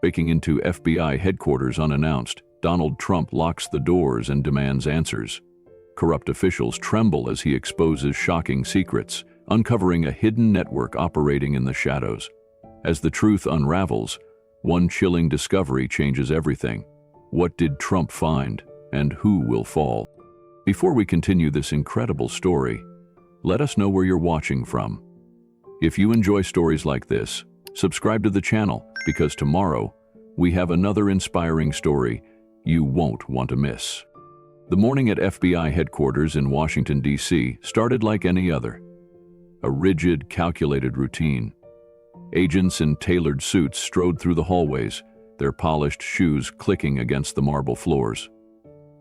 Breaking into FBI headquarters unannounced, Donald Trump locks the doors and demands answers. Corrupt officials tremble as he exposes shocking secrets, uncovering a hidden network operating in the shadows. As the truth unravels, one chilling discovery changes everything. What did Trump find, and who will fall? Before we continue this incredible story, let us know where you're watching from. If you enjoy stories like this, subscribe to the channel, because tomorrow we have another inspiring story you won't want to miss. The morning at FBI headquarters in Washington, D.C. started like any other. A rigid, calculated routine. Agents in tailored suits strode through the hallways, their polished shoes clicking against the marble floors.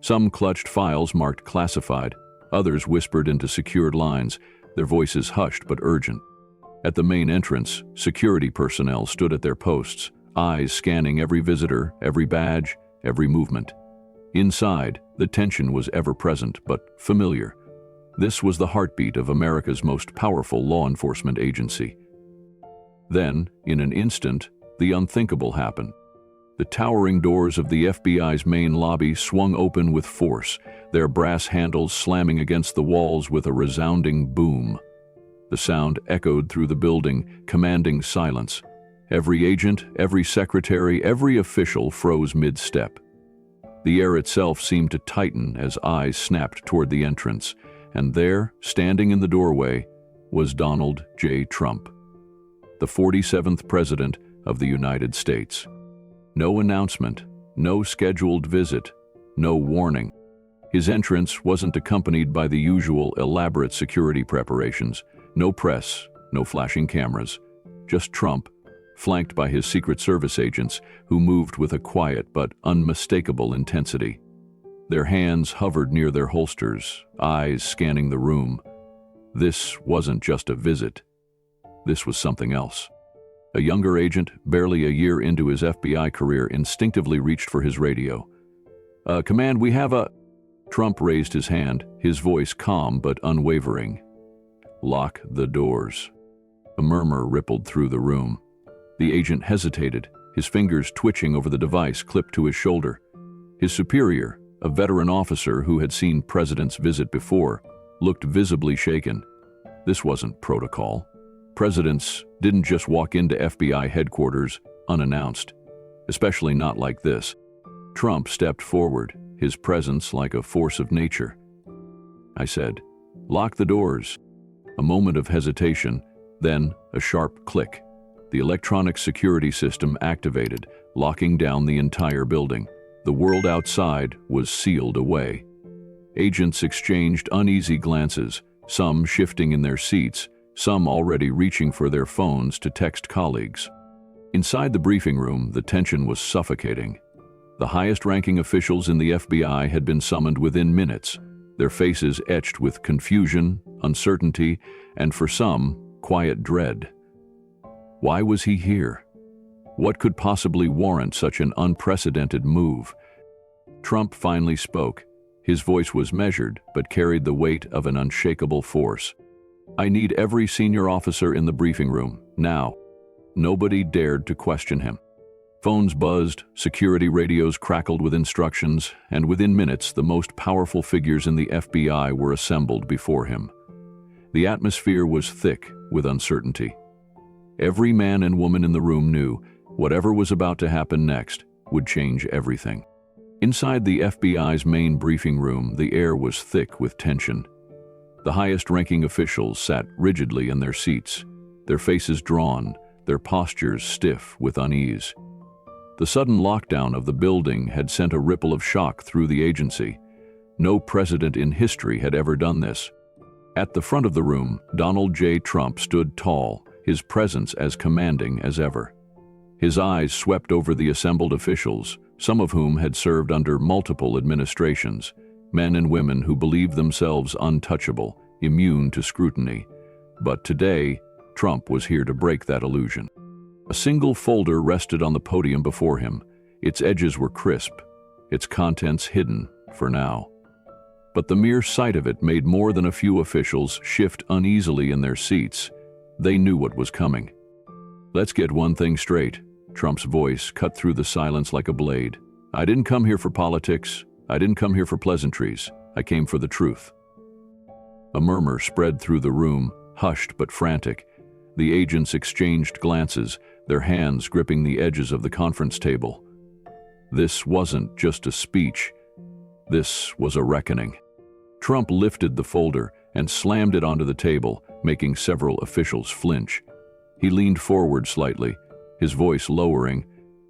Some clutched files marked classified, others whispered into secured lines, their voices hushed but urgent. At the main entrance, security personnel stood at their posts, eyes scanning every visitor, every badge, every movement. Inside, the tension was ever present but familiar. This was the heartbeat of America's most powerful law enforcement agency. Then, in an instant, the unthinkable happened. The towering doors of the FBI's main lobby swung open with force, their brass handles slamming against the walls with a resounding boom. The sound echoed through the building, commanding silence. Every agent, every secretary, every official froze mid-step. The air itself seemed to tighten as eyes snapped toward the entrance, and there, standing in the doorway, was Donald J. Trump, the 47th President of the United States. No announcement, no scheduled visit, no warning. His entrance wasn't accompanied by the usual elaborate security preparations. No press, no flashing cameras, just Trump, flanked by his Secret Service agents who moved with a quiet but unmistakable intensity. Their hands hovered near their holsters, eyes scanning the room. This wasn't just a visit. This was something else. A younger agent, barely a year into his FBI career, instinctively reached for his radio. Command, we have a... Trump raised his hand, his voice calm but unwavering. Lock the doors. A murmur rippled through the room. The agent hesitated, his fingers twitching over the device clipped to his shoulder. His superior, a veteran officer who had seen presidents visit before, looked visibly shaken. This wasn't protocol. Presidents didn't just walk into FBI headquarters unannounced, especially not like this. Trump stepped forward, his presence like a force of nature. I said, "Lock the doors." A moment of hesitation, then a sharp click. The electronic security system activated, locking down the entire building. The world outside was sealed away. Agents exchanged uneasy glances, some shifting in their seats, some already reaching for their phones to text colleagues. Inside the briefing room, the tension was suffocating. The highest-ranking officials in the FBI had been summoned within minutes, their faces etched with confusion, uncertainty, and for some, quiet dread. Why was he here? What could possibly warrant such an unprecedented move? Trump finally spoke. His voice was measured, but carried the weight of an unshakable force. "I need every senior officer in the briefing room, now." Nobody dared to question him. Phones buzzed, security radios crackled with instructions, and within minutes the most powerful figures in the FBI were assembled before him. The atmosphere was thick with uncertainty. Every man and woman in the room knew whatever was about to happen next would change everything. Inside the FBI's main briefing room, the air was thick with tension. The highest-ranking officials sat rigidly in their seats, their faces drawn, their postures stiff with unease. The sudden lockdown of the building had sent a ripple of shock through the agency. No president in history had ever done this. At the front of the room, Donald J. Trump stood tall, his presence as commanding as ever. His eyes swept over the assembled officials, some of whom had served under multiple administrations, men and women who believed themselves untouchable, immune to scrutiny. But today, Trump was here to break that illusion. A single folder rested on the podium before him. Its edges were crisp, its contents hidden, for now. But the mere sight of it made more than a few officials shift uneasily in their seats. They knew what was coming. "Let's get one thing straight. Trump's voice cut through the silence like a blade. "I didn't come here for politics. I didn't come here for pleasantries. I came for the truth." A murmur spread through the room, hushed but frantic. The agents exchanged glances, their hands gripping the edges of the conference table. This wasn't just a speech. This was a reckoning. Trump lifted the folder and slammed it onto the table, making several officials flinch. He leaned forward slightly, his voice lowering,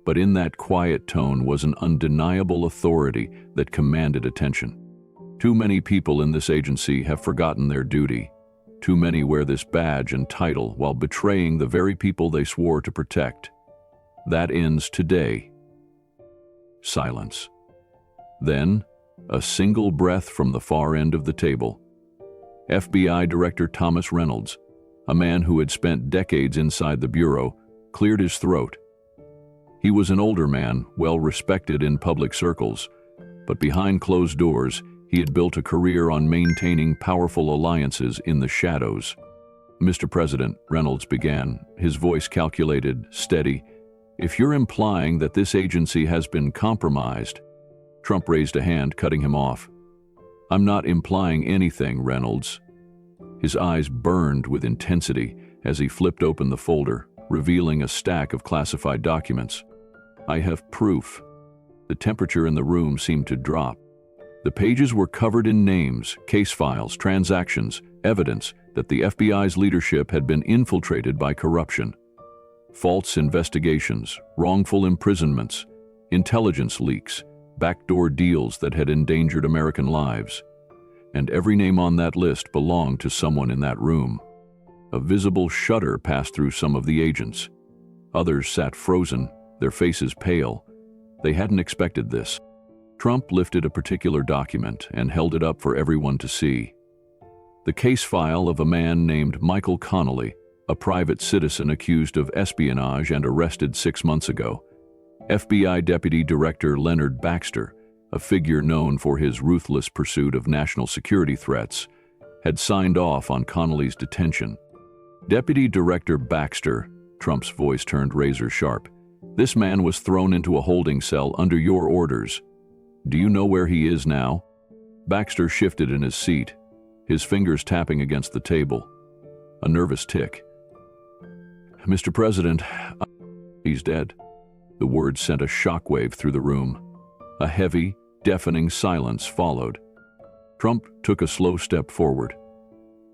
but in that quiet tone was an undeniable authority that commanded attention. Too many people in this agency have forgotten their duty. Too many wear this badge and title while betraying the very people they swore to protect. That ends today. Silence. Then, a single breath from the far end of the table. FBI Director Thomas Reynolds, a man who had spent decades inside the Bureau, cleared his throat. He was an older man, well respected in public circles, but behind closed doors, he had built a career on maintaining powerful alliances in the shadows. "Mr. President," Reynolds began, his voice calculated, steady, "if you're implying that this agency has been compromised..." Trump raised a hand, cutting him off. "I'm not implying anything, Reynolds." His eyes burned with intensity as he flipped open the folder, revealing a stack of classified documents. "I have proof." The temperature in the room seemed to drop. The pages were covered in names, case files, transactions, evidence that the FBI's leadership had been infiltrated by corruption. False investigations, wrongful imprisonments, intelligence leaks, backdoor deals that had endangered American lives. And every name on that list belonged to someone in that room. A visible shudder passed through some of the agents. Others sat frozen, their faces pale. They hadn't expected this. Trump lifted a particular document and held it up for everyone to see. The case file of a man named Michael Connolly, a private citizen accused of espionage and arrested 6 months ago. FBI Deputy Director Leonard Baxter, a figure known for his ruthless pursuit of national security threats, had signed off on Connolly's detention. Deputy Director Baxter, Trump's voice turned razor sharp, "This man was thrown into a holding cell under your orders. Do you know where he is now?" Baxter shifted in his seat, his fingers tapping against the table. A nervous tick. "Mr. President, he's dead." The words sent a shockwave through the room. A heavy, deafening silence followed. Trump took a slow step forward.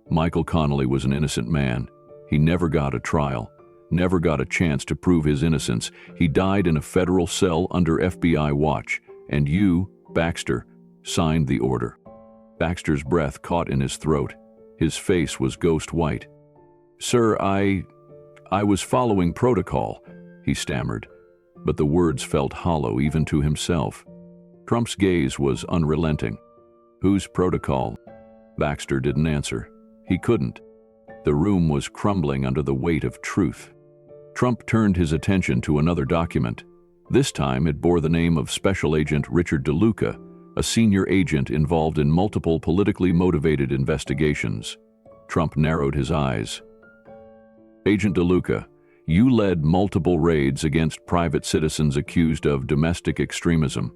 Michael Connolly was an innocent man. He never got a trial, never got a chance to prove his innocence. He died in a federal cell under FBI watch, and you, Baxter, signed the order. Baxter's breath caught in his throat. His face was ghost white. "Sir, I was following protocol," he stammered, but the words felt hollow even to himself. Trump's gaze was unrelenting. "Whose protocol?" Baxter didn't answer. He couldn't. The room was crumbling under the weight of truth. Trump turned his attention to another document. This time it bore the name of Special Agent Richard DeLuca, a senior agent involved in multiple politically motivated investigations. Trump narrowed his eyes. "Agent DeLuca, you led multiple raids against private citizens accused of domestic extremism.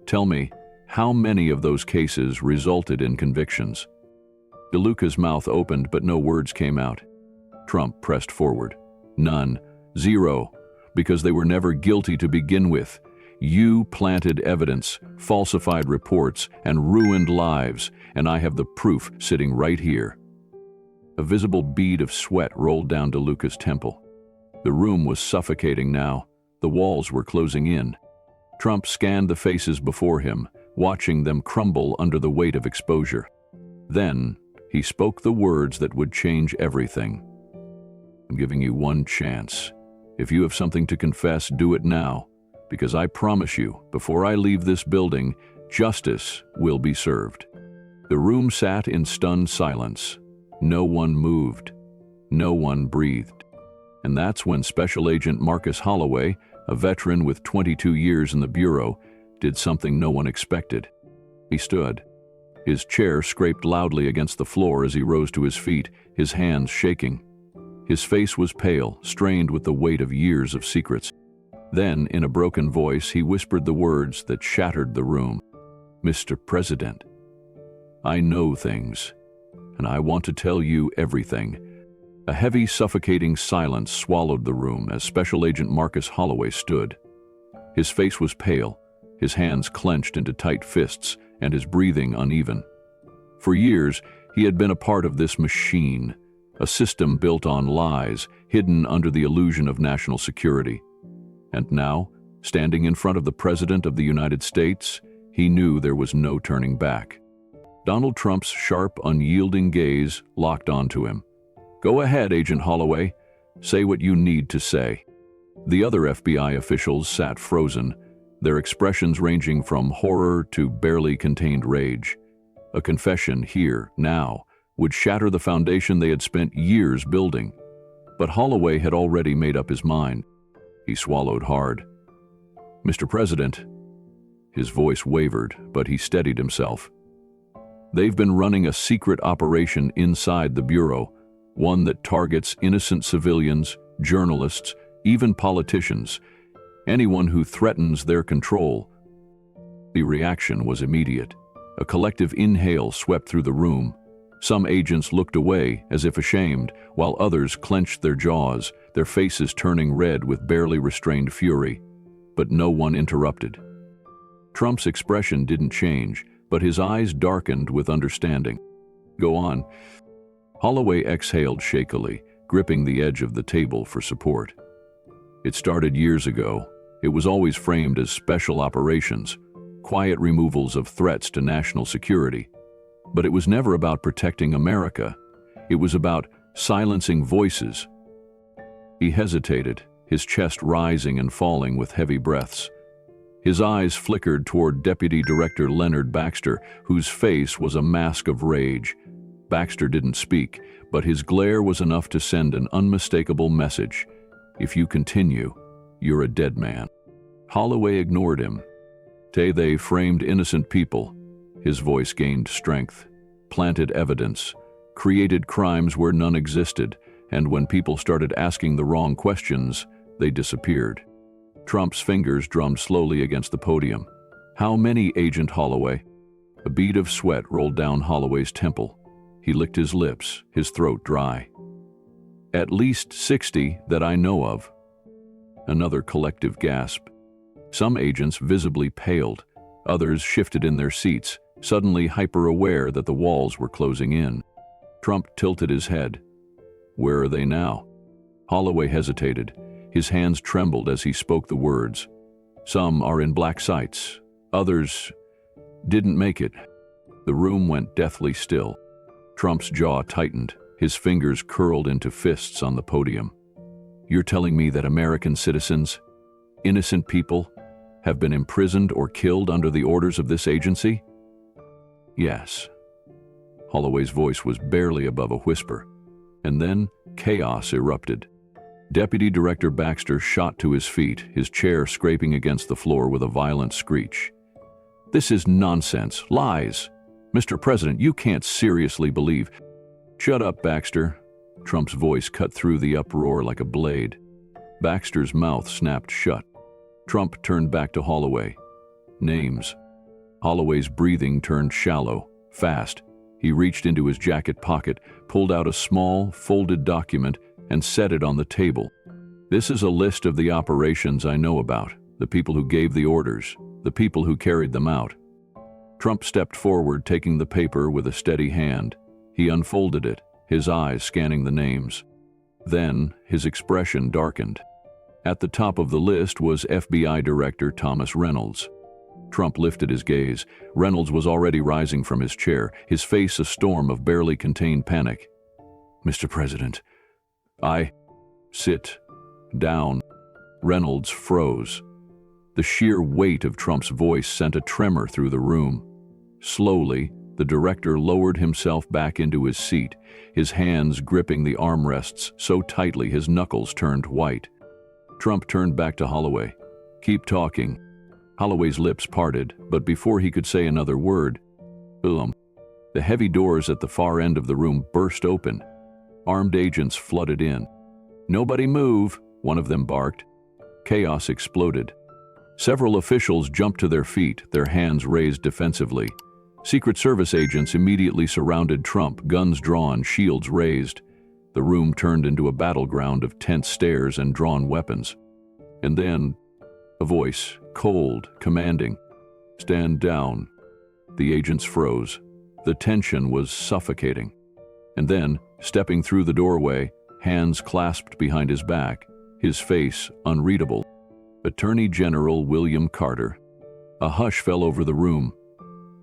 Tell me, how many of those cases resulted in convictions?" DeLuca's mouth opened, but no words came out. Trump pressed forward. "None. Zero. Because they were never guilty to begin with. You planted evidence, falsified reports, and ruined lives, and I have the proof sitting right here." A visible bead of sweat rolled down DeLuca's temple. The room was suffocating now. The walls were closing in. Trump scanned the faces before him, watching them crumble under the weight of exposure. Then, he spoke the words that would change everything. "I'm giving you one chance. If you have something to confess, do it now, because I promise you, before I leave this building, justice will be served." The room sat in stunned silence. No one moved. No one breathed. And that's when Special Agent Marcus Holloway, a veteran with 22 years in the Bureau, did something no one expected. He stood. His chair scraped loudly against the floor as he rose to his feet, his hands shaking. His face was pale, strained with the weight of years of secrets. Then, in a broken voice, he whispered the words that shattered the room. "Mr. President, I know things, and I want to tell you everything." A heavy, suffocating silence swallowed the room as Special Agent Marcus Holloway stood. His face was pale, his hands clenched into tight fists, and his breathing uneven. For years, he had been a part of this machine, a system built on lies, hidden under the illusion of national security. And now, standing in front of the President of the United States, he knew there was no turning back. Donald Trump's sharp, unyielding gaze locked onto him. "Go ahead, Agent Holloway. Say what you need to say." The other FBI officials sat frozen, their expressions ranging from horror to barely contained rage. A confession here, now, would shatter the foundation they had spent years building. But Holloway had already made up his mind. He swallowed hard. "Mr. President," his voice wavered, but he steadied himself. "They've been running a secret operation inside the Bureau, one that targets innocent civilians, journalists, even politicians, anyone who threatens their control." The reaction was immediate. A collective inhale swept through the room. Some agents looked away, as if ashamed, while others clenched their jaws, their faces turning red with barely restrained fury. But no one interrupted. Trump's expression didn't change, but his eyes darkened with understanding. "Go on." Holloway exhaled shakily, gripping the edge of the table for support. "It started years ago. It was always framed as special operations, quiet removals of threats to national security. But it was never about protecting America. It was about silencing voices." He hesitated, his chest rising and falling with heavy breaths. His eyes flickered toward Deputy Director Leonard Baxter, whose face was a mask of rage. Baxter didn't speak, but his glare was enough to send an unmistakable message. "If you continue, you're a dead man." Holloway ignored him. "They framed innocent people." His voice gained strength, planted evidence, created crimes where none existed, and when people started asking the wrong questions, they disappeared. Trump's fingers drummed slowly against the podium. "How many, Agent Holloway?" A bead of sweat rolled down Holloway's temple. He licked his lips, his throat dry. "At least 60 that I know of." Another collective gasp. Some agents visibly paled. Others shifted in their seats, suddenly hyper-aware that the walls were closing in. Trump tilted his head. "Where are they now?" Holloway hesitated. His hands trembled as he spoke the words. "Some are in black sites. Others didn't make it." The room went deathly still. Trump's jaw tightened. His fingers curled into fists on the podium. "You're telling me that American citizens, innocent people, have been imprisoned or killed under the orders of this agency?" "Yes." Holloway's voice was barely above a whisper. And then chaos erupted. Deputy Director Baxter shot to his feet, his chair scraping against the floor with a violent screech. "This is nonsense, lies. Mr. President, you can't seriously believe—" "Shut up, Baxter." Trump's voice cut through the uproar like a blade. Baxter's mouth snapped shut. Trump turned back to Holloway. "Names." Holloway's breathing turned shallow, fast. He reached into his jacket pocket, pulled out a small, folded document, and set it on the table. "This is a list of the operations I know about, the people who gave the orders, the people who carried them out." Trump stepped forward, taking the paper with a steady hand. He unfolded it, his eyes scanning the names. Then, his expression darkened. At the top of the list was FBI Director Thomas Reynolds. Trump lifted his gaze. Reynolds was already rising from his chair, his face a storm of barely contained panic. "Mr. President, Sit down." Reynolds froze. The sheer weight of Trump's voice sent a tremor through the room. Slowly, the director lowered himself back into his seat, his hands gripping the armrests so tightly his knuckles turned white. Trump turned back to Holloway. "Keep talking." Holloway's lips parted, but before he could say another word, boom. The heavy doors at the far end of the room burst open. Armed agents flooded in. "Nobody move," one of them barked. Chaos exploded. Several officials jumped to their feet, their hands raised defensively. Secret Service agents immediately surrounded Trump, guns drawn, shields raised. The room turned into a battleground of tense stares and drawn weapons. And then, a voice, cold, commanding, "Stand down." The agents froze. The tension was suffocating. And then, stepping through the doorway, hands clasped behind his back, his face unreadable, Attorney General William Carter. A hush fell over the room.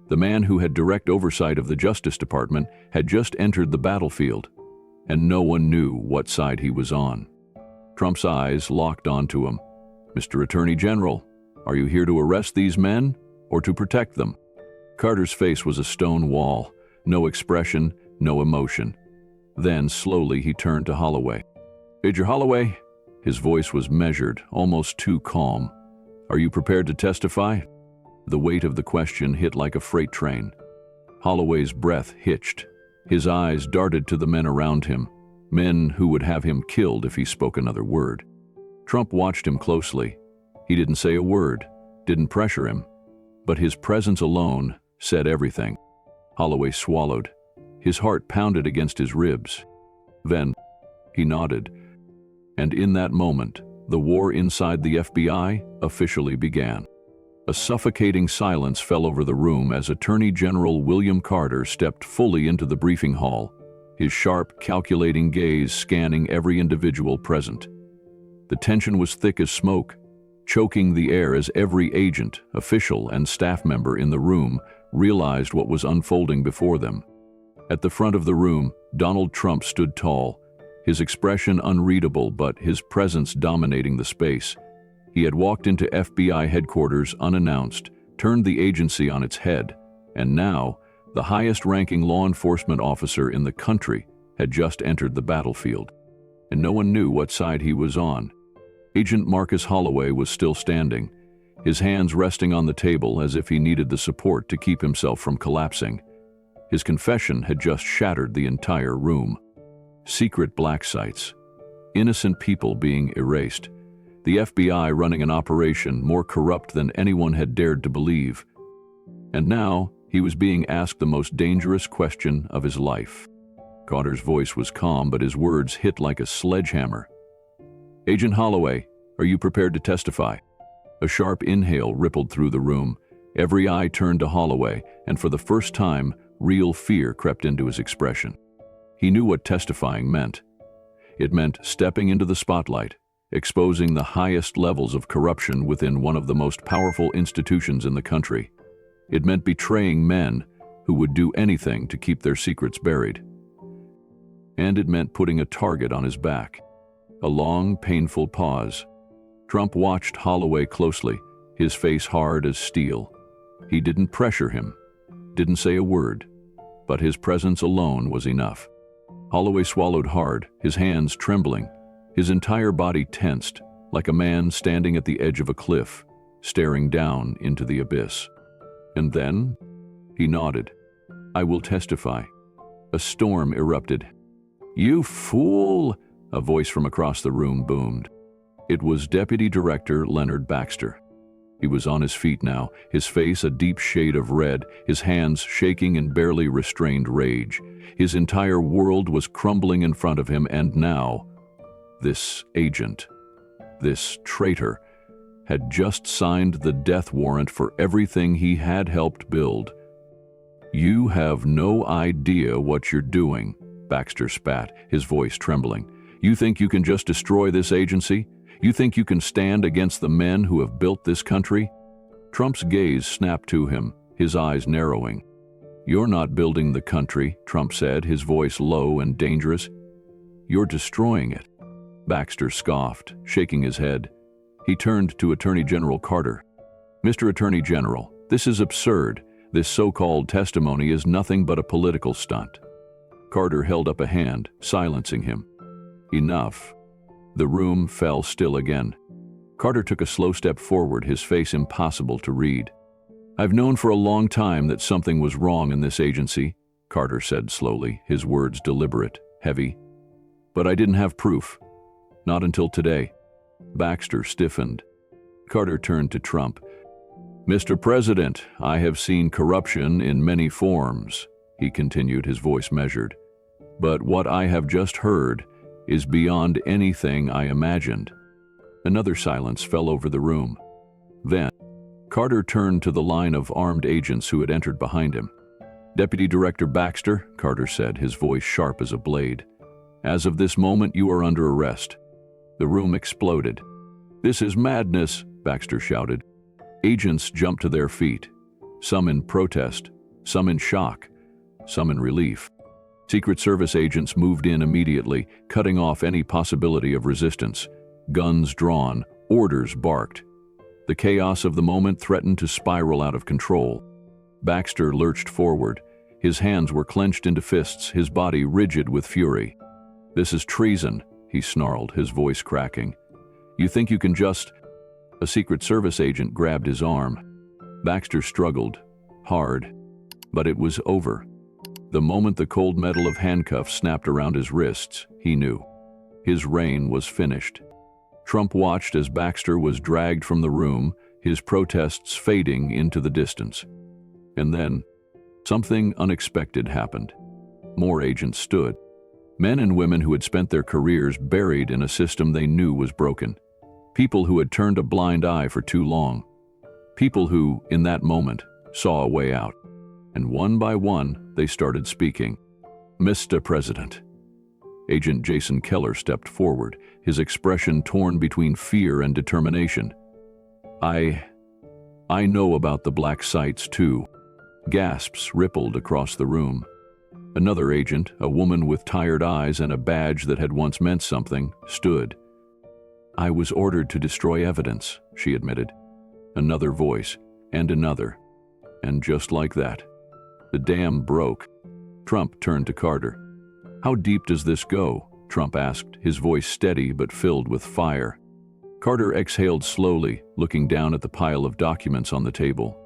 The man who had direct oversight of the Justice Department had just entered the battlefield, and no one knew what side he was on. Trump's eyes locked onto him. "Mr. Attorney General, are you here to arrest these men or to protect them?" Carter's face was a stone wall, no expression, no emotion. Then, slowly, he turned to Holloway. "Major Holloway," his voice was measured, almost too calm, "are you prepared to testify?" The weight of the question hit like a freight train. Holloway's breath hitched. His eyes darted to the men around him, men who would have him killed if he spoke another word. Trump watched him closely. He didn't say a word, didn't pressure him, but his presence alone said everything. Holloway swallowed. His heart pounded against his ribs. Then, he nodded. And in that moment, the war inside the FBI officially began. A suffocating silence fell over the room as Attorney General William Carter stepped fully into the briefing hall, his sharp, calculating gaze scanning every individual present. The tension was thick as smoke, choking the air as every agent, official, and staff member in the room realized what was unfolding before them. At the front of the room, Donald Trump stood tall, his expression unreadable but his presence dominating the space. He had walked into FBI headquarters unannounced, turned the agency on its head, and now, the highest-ranking law enforcement officer in the country had just entered the battlefield. And no one knew what side he was on. Agent Marcus Holloway was still standing, his hands resting on the table as if he needed the support to keep himself from collapsing. His confession had just shattered the entire room. Secret black sites, innocent people being erased, the FBI running an operation more corrupt than anyone had dared to believe. And now, he was being asked the most dangerous question of his life. Carter's voice was calm, but his words hit like a sledgehammer. "Agent Holloway, are you prepared to testify?" A sharp inhale rippled through the room. Every eye turned to Holloway, and for the first time, real fear crept into his expression. He knew what testifying meant. It meant stepping into the spotlight, exposing the highest levels of corruption within one of the most powerful institutions in the country. It meant betraying men who would do anything to keep their secrets buried. And it meant putting a target on his back. A long, painful pause. Trump watched Holloway closely, his face hard as steel. He didn't pressure him, didn't say a word, but his presence alone was enough. Holloway swallowed hard, his hands trembling, his entire body tensed, like a man standing at the edge of a cliff, staring down into the abyss. And then, he nodded. "I will testify." A storm erupted. "You fool!" a voice from across the room boomed. It was Deputy Director Leonard Baxter. He was on his feet now, his face a deep shade of red, his hands shaking in barely restrained rage. His entire world was crumbling in front of him, and now, this agent, this traitor, had just signed the death warrant for everything he had helped build. "You have no idea what you're doing," Baxter spat, his voice trembling. "You think you can just destroy this agency? You think you can stand against the men who have built this country?" Trump's gaze snapped to him, his eyes narrowing. "You're not building the country," Trump said, his voice low and dangerous. "You're destroying it." Baxter scoffed, shaking his head. He turned to Attorney General Carter. "Mr. Attorney General, this is absurd. This so-called testimony is nothing but a political stunt." Carter held up a hand, silencing him. "Enough." The room fell still again. Carter took a slow step forward, his face impossible to read. "I've known for a long time that something was wrong in this agency," Carter said slowly, his words deliberate, heavy. "But I didn't have proof. Not until today. Baxter stiffened. Carter turned to Trump. "Mr. President, I have seen corruption in many forms," he continued, his voice measured. "But what I have just heard is beyond anything I imagined." Another silence fell over the room. Then, Carter turned to the line of armed agents who had entered behind him. "Deputy Director Baxter," Carter said, his voice sharp as a blade, "as of this moment you are under arrest." The room exploded. "This is madness," Baxter shouted. Agents jumped to their feet, some in protest, some in shock, some in relief. Secret Service agents moved in immediately, cutting off any possibility of resistance. Guns drawn, orders barked. The chaos of the moment threatened to spiral out of control. Baxter lurched forward. His hands were clenched into fists, his body rigid with fury. "This is treason," he snarled, his voice cracking. "You think you can just—" A Secret Service agent grabbed his arm. Baxter struggled, hard, but it was over. The moment the cold metal of handcuffs snapped around his wrists, he knew. His reign was finished. Trump watched as Baxter was dragged from the room, his protests fading into the distance. And then, something unexpected happened. More agents stood. Men and women who had spent their careers buried in a system they knew was broken. People who had turned a blind eye for too long. People who, in that moment, saw a way out. And one by one, they started speaking. "Mr. President." Agent Jason Keller stepped forward, his expression torn between fear and determination. I know about the black sites too." Gasps rippled across the room. Another agent, a woman with tired eyes and a badge that had once meant something, stood. "I was ordered to destroy evidence," she admitted. Another voice, and another. And just like that, the dam broke. Trump turned to Carter. "How deep does this go?" Trump asked, his voice steady but filled with fire. Carter exhaled slowly, looking down at the pile of documents on the table.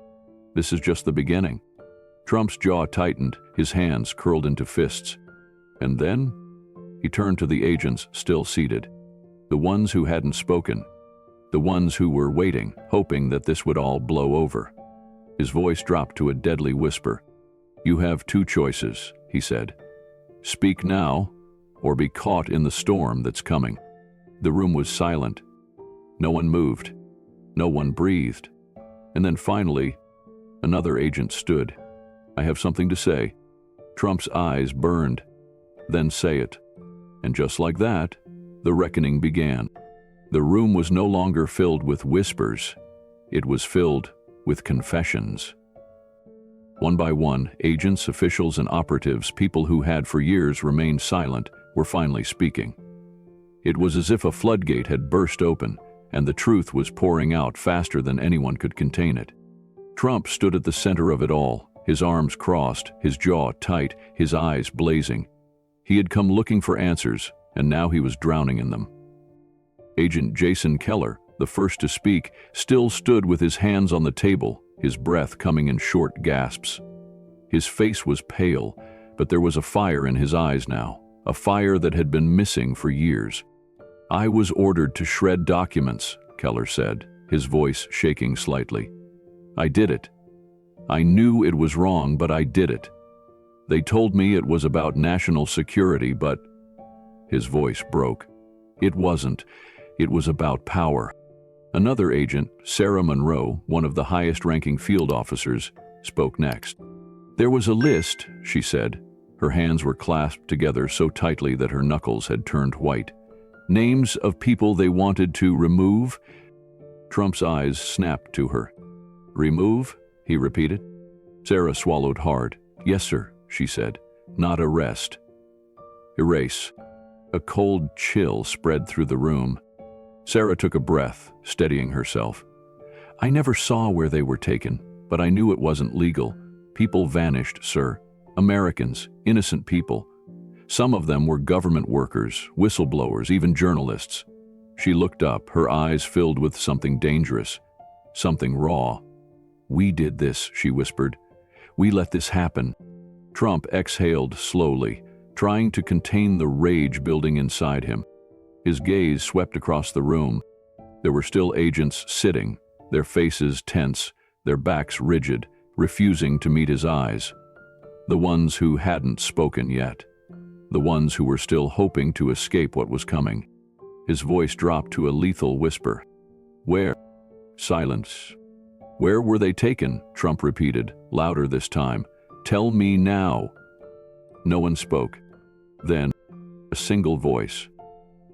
"This is just the beginning." Trump's jaw tightened, his hands curled into fists. And then, he turned to the agents still seated. The ones who hadn't spoken. The ones who were waiting, hoping that this would all blow over. His voice dropped to a deadly whisper. "You have two choices," he said. "Speak now, or be caught in the storm that's coming." The room was silent. No one moved. No one breathed. And then finally, another agent stood. "I have something to say." Trump's eyes burned. "Then say it." And just like that, the reckoning began. The room was no longer filled with whispers. It was filled with confessions. One by one, agents, officials, and operatives, people who had for years remained silent, were finally speaking. It was as if a floodgate had burst open, and the truth was pouring out faster than anyone could contain it. Trump stood at the center of it all, his arms crossed, his jaw tight, his eyes blazing. He had come looking for answers, and now he was drowning in them. Agent Jason Keller, the first to speak, still stood with his hands on the table, his breath coming in short gasps. His face was pale, but there was a fire in his eyes now, a fire that had been missing for years. "I was ordered to shred documents," Keller said, his voice shaking slightly. "I did it. I knew it was wrong, but I did it. They told me it was about national security, but—" His voice broke. "It wasn't. It was about power." Another agent, Sarah Monroe, one of the highest-ranking field officers, spoke next. "There was a list," she said. Her hands were clasped together so tightly that her knuckles had turned white. "Names of people they wanted to remove?" Trump's eyes snapped to her. "Remove?" he repeated. Sarah swallowed hard. "Yes, sir," she said. "Not arrest." "Erase." A cold chill spread through the room. Sarah took a breath, steadying herself. "I never saw where they were taken, but I knew it wasn't legal. People vanished, sir. Americans, innocent people. Some of them were government workers, whistleblowers, even journalists." She looked up, her eyes filled with something dangerous, something raw. "We did this," she whispered. "We let this happen." Trump exhaled slowly, trying to contain the rage building inside him. His gaze swept across the room. There were still agents sitting, their faces tense, their backs rigid, refusing to meet his eyes. The ones who hadn't spoken yet. The ones who were still hoping to escape what was coming. His voice dropped to a lethal whisper. Where? Silence. Where were they taken? Trump repeated, louder this time. Tell me now. No one spoke. Then, a single voice.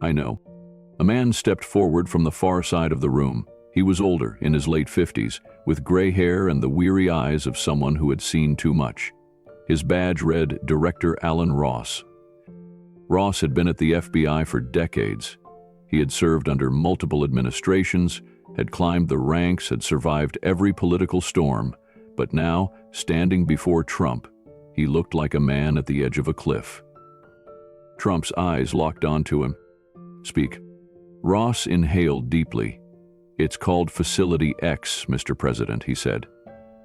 I know. A man stepped forward from the far side of the room. He was older, in his late 50s, with gray hair and the weary eyes of someone who had seen too much. His badge read Director Alan Ross. Ross had been at the FBI for decades. He had served under multiple administrations, had climbed the ranks, had survived every political storm, but now, standing before Trump, he looked like a man at the edge of a cliff. Trump's eyes locked onto him. Speak. Ross inhaled deeply. It's called Facility X, Mr. President, he said.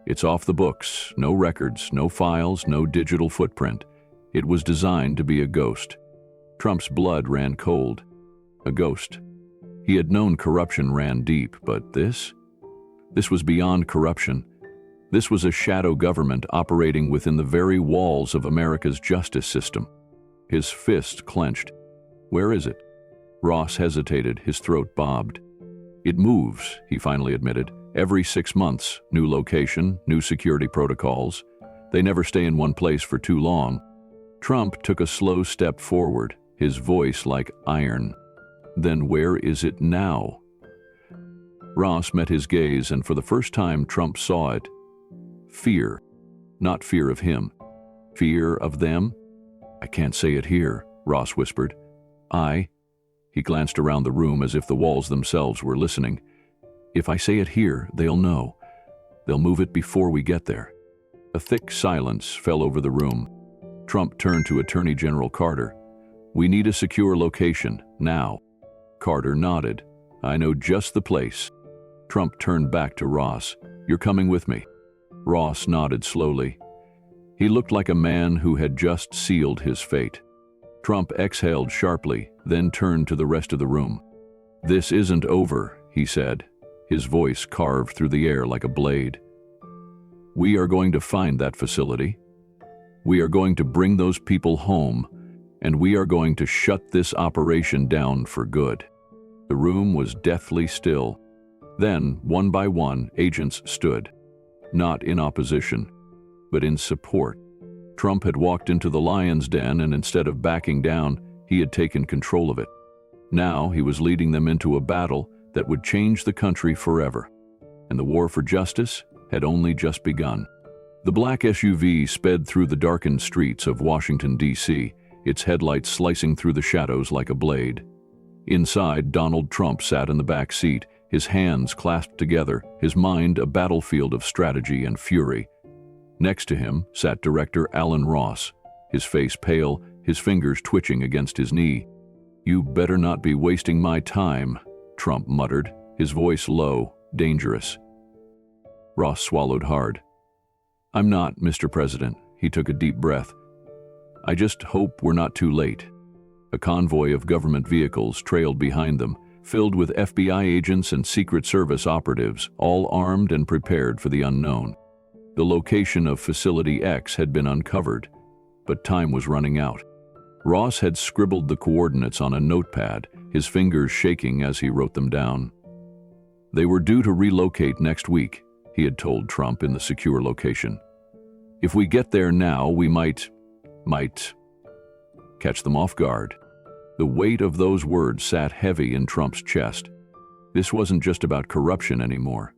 It's off the books, no records, no files, no digital footprint. It was designed to be a ghost. Trump's blood ran cold. A ghost. He had known corruption ran deep, but this? This was beyond corruption. This was a shadow government operating within the very walls of America's justice system. His fist clenched. Where is it? Ross hesitated, his throat bobbed. It moves, he finally admitted. Every 6 months, new location, new security protocols. They never stay in one place for too long. Trump took a slow step forward, his voice like iron. Then where is it now? Ross met his gaze, and for the first time Trump saw it. Fear. Not fear of him. Fear of them? I can't say it here, Ross whispered. He glanced around the room as if the walls themselves were listening. If I say it here, they'll know. They'll move it before we get there. A thick silence fell over the room. Trump turned to Attorney General Carter. We need a secure location, now. Carter nodded. I know just the place. Trump turned back to Ross. You're coming with me. Ross nodded slowly. He looked like a man who had just sealed his fate. Trump exhaled sharply, then turned to the rest of the room. This isn't over, he said, his voice carved through the air like a blade. We are going to find that facility. We are going to bring those people home, and we are going to shut this operation down for good. The room was deathly still. Then, one by one, agents stood. Not in opposition, but in support. Trump had walked into the lion's den, and instead of backing down, he had taken control of it. Now he was leading them into a battle that would change the country forever. And the war for justice had only just begun. The black SUV sped through the darkened streets of Washington, D.C., its headlights slicing through the shadows like a blade. Inside, Donald Trump sat in the back seat, his hands clasped together, his mind a battlefield of strategy and fury. Next to him sat Director Alan Ross, his face pale, his fingers twitching against his knee. You better not be wasting my time, Trump muttered, his voice low, dangerous. Ross swallowed hard. I'm not, Mr. President. He took a deep breath. I just hope we're not too late. A convoy of government vehicles trailed behind them, filled with FBI agents and Secret Service operatives, all armed and prepared for the unknown. The location of Facility X had been uncovered, but time was running out. Ross had scribbled the coordinates on a notepad, his fingers shaking as he wrote them down. They were due to relocate next week, he had told Trump in the secure location. If we get there now, we might catch them off guard. The weight of those words sat heavy in Trump's chest. This wasn't just about corruption anymore.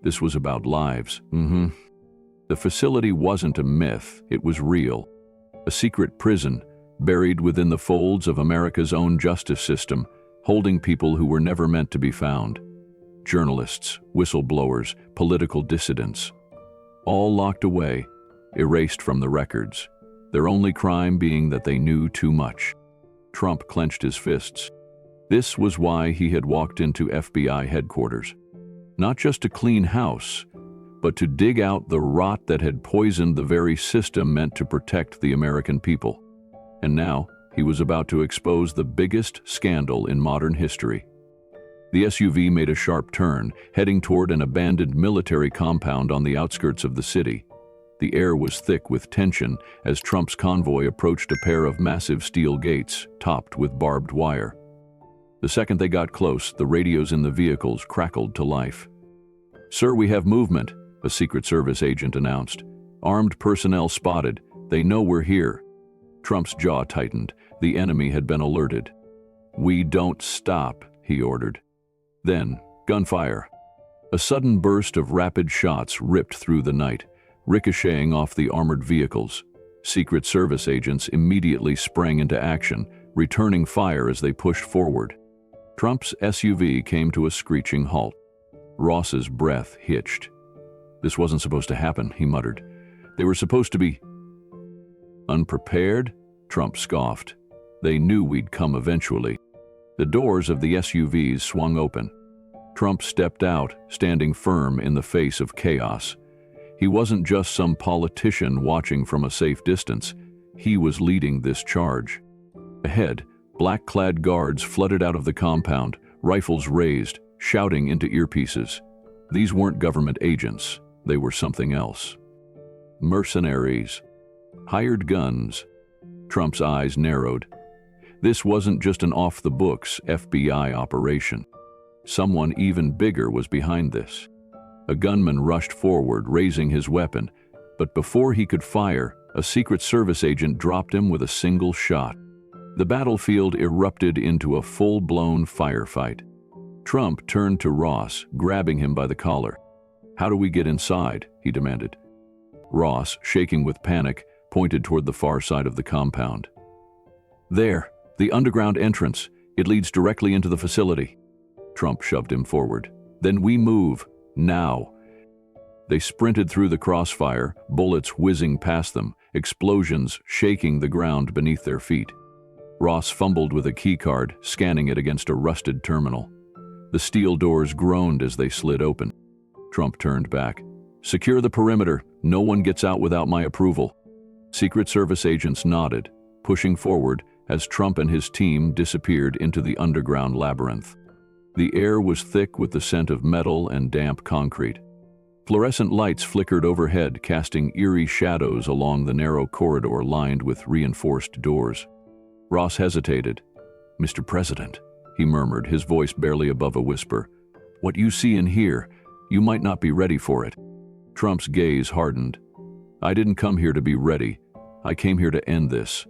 This was about lives. The facility wasn't a myth, it was real. A secret prison, buried within the folds of America's own justice system, holding people who were never meant to be found. Journalists, whistleblowers, political dissidents. All locked away, erased from the records, their only crime being that they knew too much. Trump clenched his fists. This was why he had walked into FBI headquarters. Not just to clean house, but to dig out the rot that had poisoned the very system meant to protect the American people. And now, he was about to expose the biggest scandal in modern history. The SUV made a sharp turn, heading toward an abandoned military compound on the outskirts of the city. The air was thick with tension as Trump's convoy approached a pair of massive steel gates, topped with barbed wire. The second they got close, the radios in the vehicles crackled to life. "Sir, we have movement," a Secret Service agent announced. "Armed personnel spotted. They know we're here." Trump's jaw tightened. The enemy had been alerted. "We don't stop," he ordered. Then, gunfire. A sudden burst of rapid shots ripped through the night, ricocheting off the armored vehicles. Secret Service agents immediately sprang into action, returning fire as they pushed forward. Trump's SUV came to a screeching halt. Ross's breath hitched. "This wasn't supposed to happen," he muttered. "They were supposed to be..." "Unprepared?" Trump scoffed. "They knew we'd come eventually." The doors of the SUVs swung open. Trump stepped out, standing firm in the face of chaos. He wasn't just some politician watching from a safe distance. He was leading this charge. Ahead, black-clad guards flooded out of the compound, rifles raised, shouting into earpieces. These weren't government agents. They were something else. Mercenaries. Hired guns. Trump's eyes narrowed. This wasn't just an off-the-books FBI operation. Someone even bigger was behind this. A gunman rushed forward, raising his weapon, but before he could fire, a Secret Service agent dropped him with a single shot. The battlefield erupted into a full-blown firefight. Trump turned to Ross, grabbing him by the collar. "How do we get inside?" he demanded. Ross, shaking with panic, pointed toward the far side of the compound. "There, the underground entrance. It leads directly into the facility." Trump shoved him forward. "Then we move. Now." They sprinted through the crossfire, bullets whizzing past them, explosions shaking the ground beneath their feet. Ross fumbled with a keycard, scanning it against a rusted terminal. The steel doors groaned as they slid open. Trump turned back. "Secure the perimeter. No one gets out without my approval." Secret Service agents nodded, pushing forward as Trump and his team disappeared into the underground labyrinth. The air was thick with the scent of metal and damp concrete. Fluorescent lights flickered overhead, casting eerie shadows along the narrow corridor lined with reinforced doors. Ross hesitated. "Mr. President," he murmured, his voice barely above a whisper, "what you see and hear, you might not be ready for it." Trump's gaze hardened. "I didn't come here to be ready. I came here to end this."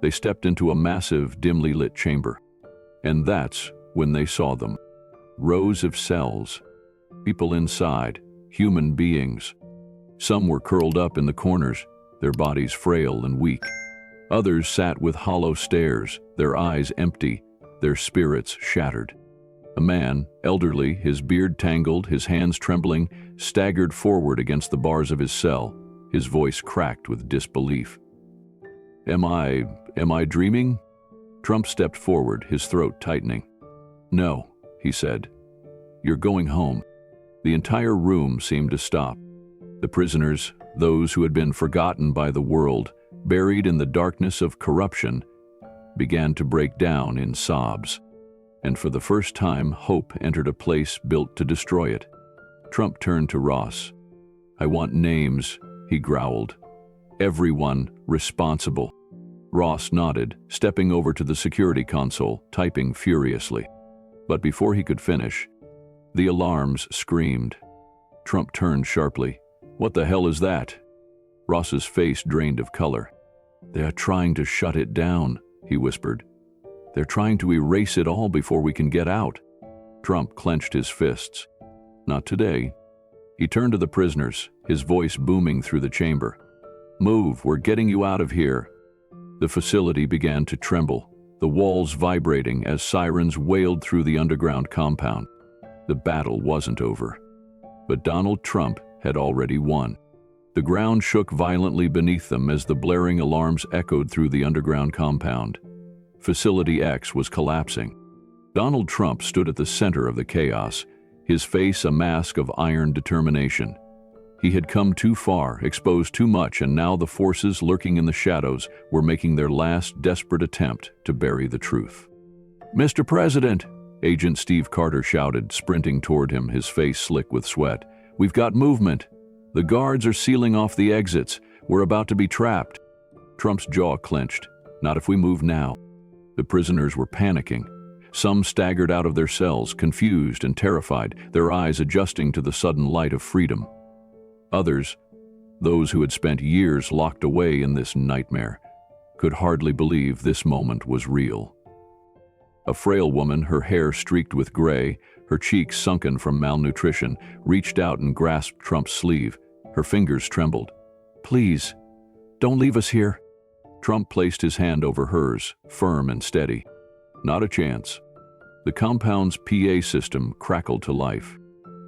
They stepped into a massive, dimly lit chamber. And that's when they saw them. Rows of cells. People inside. Human beings. Some were curled up in the corners, their bodies frail and weak. Others sat with hollow stares, their eyes empty, their spirits shattered. A man, elderly, his beard tangled, his hands trembling, staggered forward against the bars of his cell, his voice cracked with disbelief. Am I dreaming?" Trump stepped forward, his throat tightening. "No," he said. "You're going home." The entire room seemed to stop. The prisoners, those who had been forgotten by the world, buried in the darkness of corruption, began to break down in sobs. And for the first time, hope entered a place built to destroy it. Trump turned to Ross. "I want names," he growled. "Everyone responsible." Ross nodded, stepping over to the security console, typing furiously. But before he could finish, the alarms screamed. Trump turned sharply. "What the hell is that?" Ross's face drained of color. "They are trying to shut it down," he whispered. "They're trying to erase it all before we can get out." Trump clenched his fists. "Not today." He turned to the prisoners, his voice booming through the chamber. "Move, we're getting you out of here." The facility began to tremble, the walls vibrating as sirens wailed through the underground compound. The battle wasn't over. But Donald Trump had already won. The ground shook violently beneath them as the blaring alarms echoed through the underground compound. Facility X was collapsing. Donald Trump stood at the center of the chaos, his face a mask of iron determination. He had come too far, exposed too much, and now the forces lurking in the shadows were making their last desperate attempt to bury the truth. "Mr. President," Agent Steve Carter shouted, sprinting toward him, his face slick with sweat. "We've got movement. The guards are sealing off the exits. We're about to be trapped." Trump's jaw clenched. Not if we move now. The prisoners were panicking. Some staggered out of their cells, confused and terrified, their eyes adjusting to the sudden light of freedom. Others, those who had spent years locked away in this nightmare, could hardly believe this moment was real. A frail woman, her hair streaked with gray, her cheeks sunken from malnutrition, reached out and grasped Trump's sleeve. Her fingers trembled. "Please, don't leave us here." Trump placed his hand over hers, firm and steady. Not a chance. The compound's PA system crackled to life.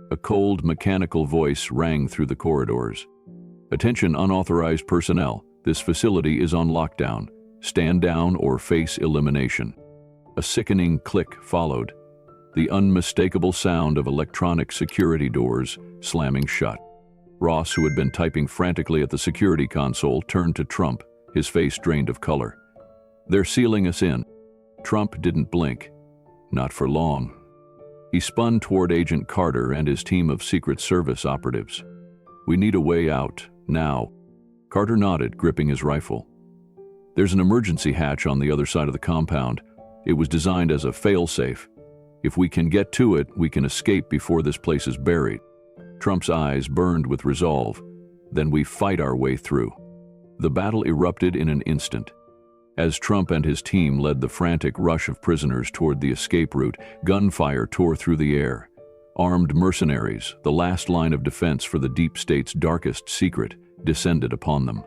A cold, mechanical voice rang through the corridors. "Attention unauthorized personnel, this facility is on lockdown. Stand down or face elimination." A sickening click followed, the unmistakable sound of electronic security doors slamming shut. Ross, who had been typing frantically at the security console, turned to Trump, his face drained of color. "They're sealing us in." Trump didn't blink. Not for long. He spun toward Agent Carter and his team of Secret Service operatives. "We need a way out, now." Carter nodded, gripping his rifle. "There's an emergency hatch on the other side of the compound. It was designed as a fail-safe. If we can get to it, we can escape before this place is buried." Trump's eyes burned with resolve. "Then we fight our way through." The battle erupted in an instant. As Trump and his team led the frantic rush of prisoners toward the escape route, gunfire tore through the air. Armed mercenaries, the last line of defense for the deep state's darkest secret, descended upon them.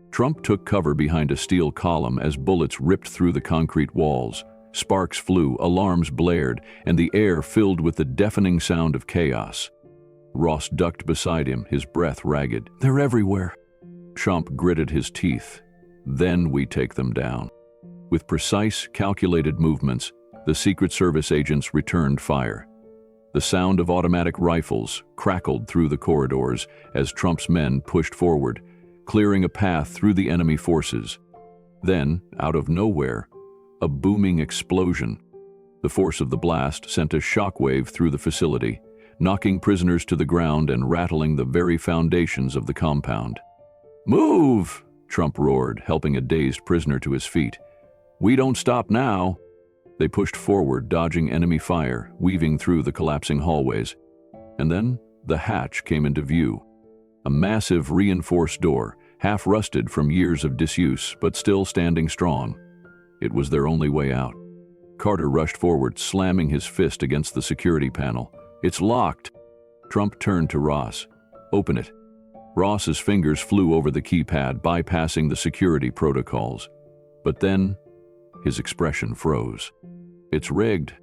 Trump took cover behind a steel column as bullets ripped through the concrete walls. Sparks flew, alarms blared, and the air filled with the deafening sound of chaos. Ross ducked beside him, his breath ragged. "They're everywhere." Trump gritted his teeth. "Then we take them down." With precise, calculated movements, the Secret Service agents returned fire. The sound of automatic rifles crackled through the corridors as Trump's men pushed forward, clearing a path through the enemy forces. Then, out of nowhere, a booming explosion. The force of the blast sent a shockwave through the facility, knocking prisoners to the ground and rattling the very foundations of the compound. "Move!" Trump roared, helping a dazed prisoner to his feet. "We don't stop now." They pushed forward, dodging enemy fire, weaving through the collapsing hallways. And then the hatch came into view. A massive reinforced door, half rusted from years of disuse, but still standing strong. It was their only way out. Carter rushed forward, slamming his fist against the security panel. "It's locked." Trump turned to Ross. "Open it." Ross's fingers flew over the keypad, bypassing the security protocols. But then, his expression froze. "It's rigged."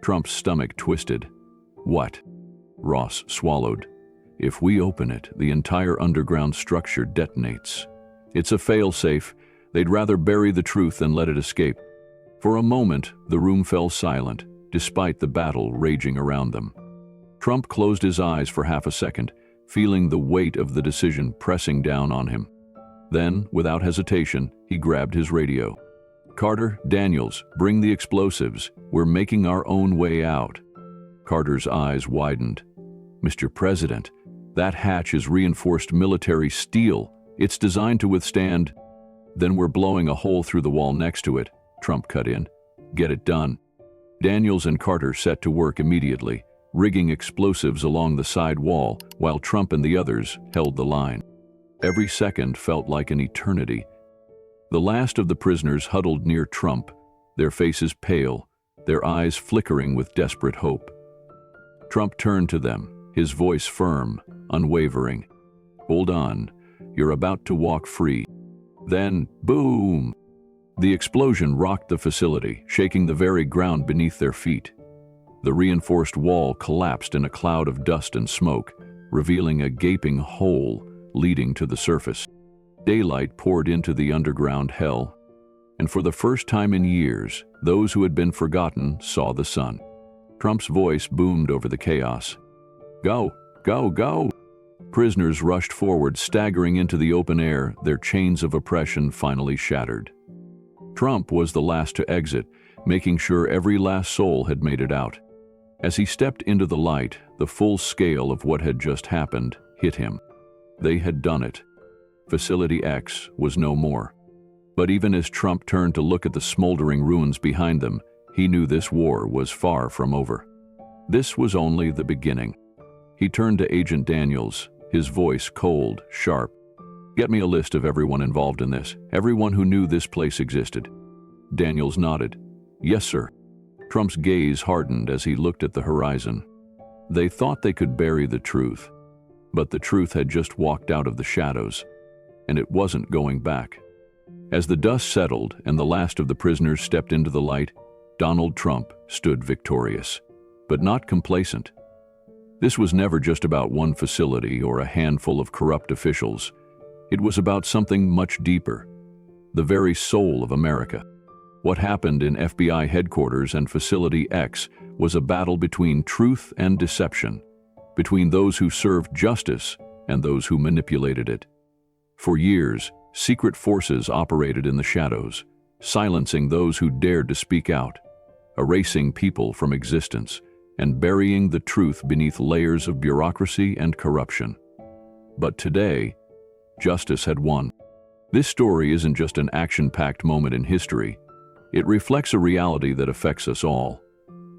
Trump's stomach twisted. "What?" Ross swallowed. "If we open it, the entire underground structure detonates. It's a fail-safe. They'd rather bury the truth than let it escape." For a moment, the room fell silent, despite the battle raging around them. Trump closed his eyes for half a second, feeling the weight of the decision pressing down on him. Then, without hesitation, he grabbed his radio. "Carter, Daniels, bring the explosives. We're making our own way out." Carter's eyes widened. "Mr. President, that hatch is reinforced military steel. It's designed to withstand—" "Then we're blowing a hole through the wall next to it," Trump cut in. "Get it done." Daniels and Carter set to work immediately, rigging explosives along the side wall, while Trump and the others held the line. Every second felt like an eternity. The last of the prisoners huddled near Trump, their faces pale, their eyes flickering with desperate hope. Trump turned to them, his voice firm, unwavering. "Hold on, you're about to walk free." Then, boom! The explosion rocked the facility, shaking the very ground beneath their feet. The reinforced wall collapsed in a cloud of dust and smoke, revealing a gaping hole leading to the surface. Daylight poured into the underground hell, and for the first time in years, those who had been forgotten saw the sun. Trump's voice boomed over the chaos. "Go, go, go!" Prisoners rushed forward, staggering into the open air, their chains of oppression finally shattered. Trump was the last to exit, making sure every last soul had made it out. As he stepped into the light, the full scale of what had just happened hit him. They had done it. Facility X was no more. But even as Trump turned to look at the smoldering ruins behind them, he knew this war was far from over. This was only the beginning. He turned to Agent Daniels, his voice cold, sharp. "Get me a list of everyone involved in this, everyone who knew this place existed." Daniels nodded. "Yes, sir." Trump's gaze hardened as he looked at the horizon. They thought they could bury the truth, but the truth had just walked out of the shadows, and it wasn't going back. As the dust settled and the last of the prisoners stepped into the light, Donald Trump stood victorious, but not complacent. This was never just about one facility or a handful of corrupt officials. It was about something much deeper, the very soul of America. What happened in FBI headquarters and Facility X was a battle between truth and deception, between those who served justice and those who manipulated it. For years, secret forces operated in the shadows, silencing those who dared to speak out, erasing people from existence, and burying the truth beneath layers of bureaucracy and corruption. But today, justice had won. This story isn't just an action-packed moment in history. It reflects a reality that affects us all.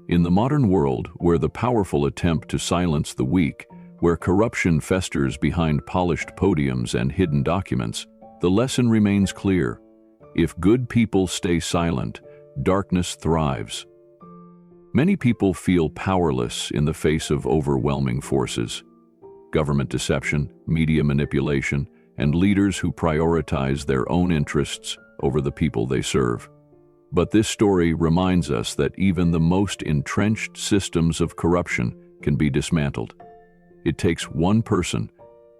In the modern world, where the powerful attempt to silence the weak, where corruption festers behind polished podiums and hidden documents, the lesson remains clear. If good people stay silent, darkness thrives. Many people feel powerless in the face of overwhelming forces. Government deception, media manipulation, and leaders who prioritize their own interests over the people they serve. But this story reminds us that even the most entrenched systems of corruption can be dismantled. It takes one person,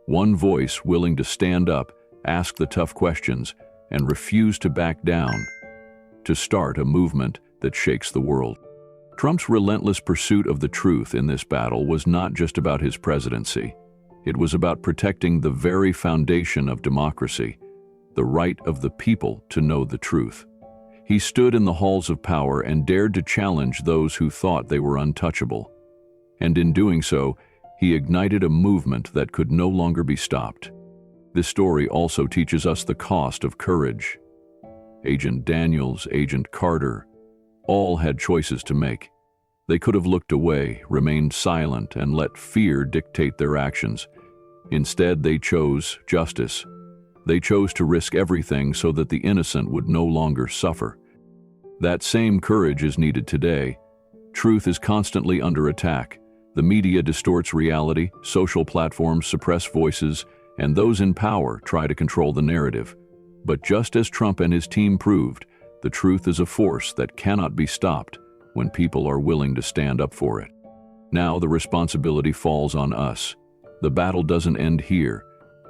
one voice willing to stand up, ask the tough questions, and refuse to back down, to start a movement that shakes the world. Trump's relentless pursuit of the truth in this battle was not just about his presidency. It was about protecting the very foundation of democracy, the right of the people to know the truth. He stood in the halls of power and dared to challenge those who thought they were untouchable. And in doing so, he ignited a movement that could no longer be stopped. This story also teaches us the cost of courage. Agent Daniels, Agent Carter, all had choices to make. They could have looked away, remained silent, and let fear dictate their actions. Instead, they chose justice. They chose to risk everything so that the innocent would no longer suffer. That same courage is needed today. Truth is constantly under attack. The media distorts reality, social platforms suppress voices, and those in power try to control the narrative. But just as Trump and his team proved, the truth is a force that cannot be stopped when people are willing to stand up for it. Now the responsibility falls on us. The battle doesn't end here.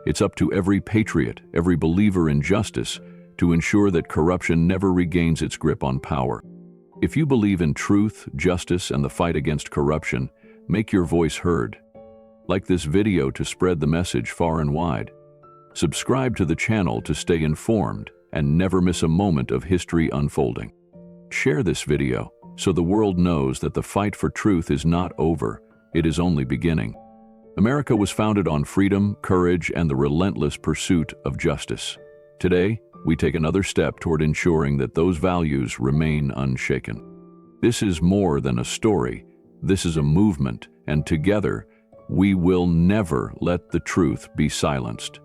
It's up to every patriot, every believer in justice, to ensure that corruption never regains its grip on power. If you believe in truth, justice, and the fight against corruption, make your voice heard. Like this video to spread the message far and wide. Subscribe to the channel to stay informed and never miss a moment of history unfolding. Share this video so the world knows that the fight for truth is not over, it is only beginning. America was founded on freedom, courage, and the relentless pursuit of justice. Today, we take another step toward ensuring that those values remain unshaken. This is more than a story, this is a movement, and together, we will never let the truth be silenced.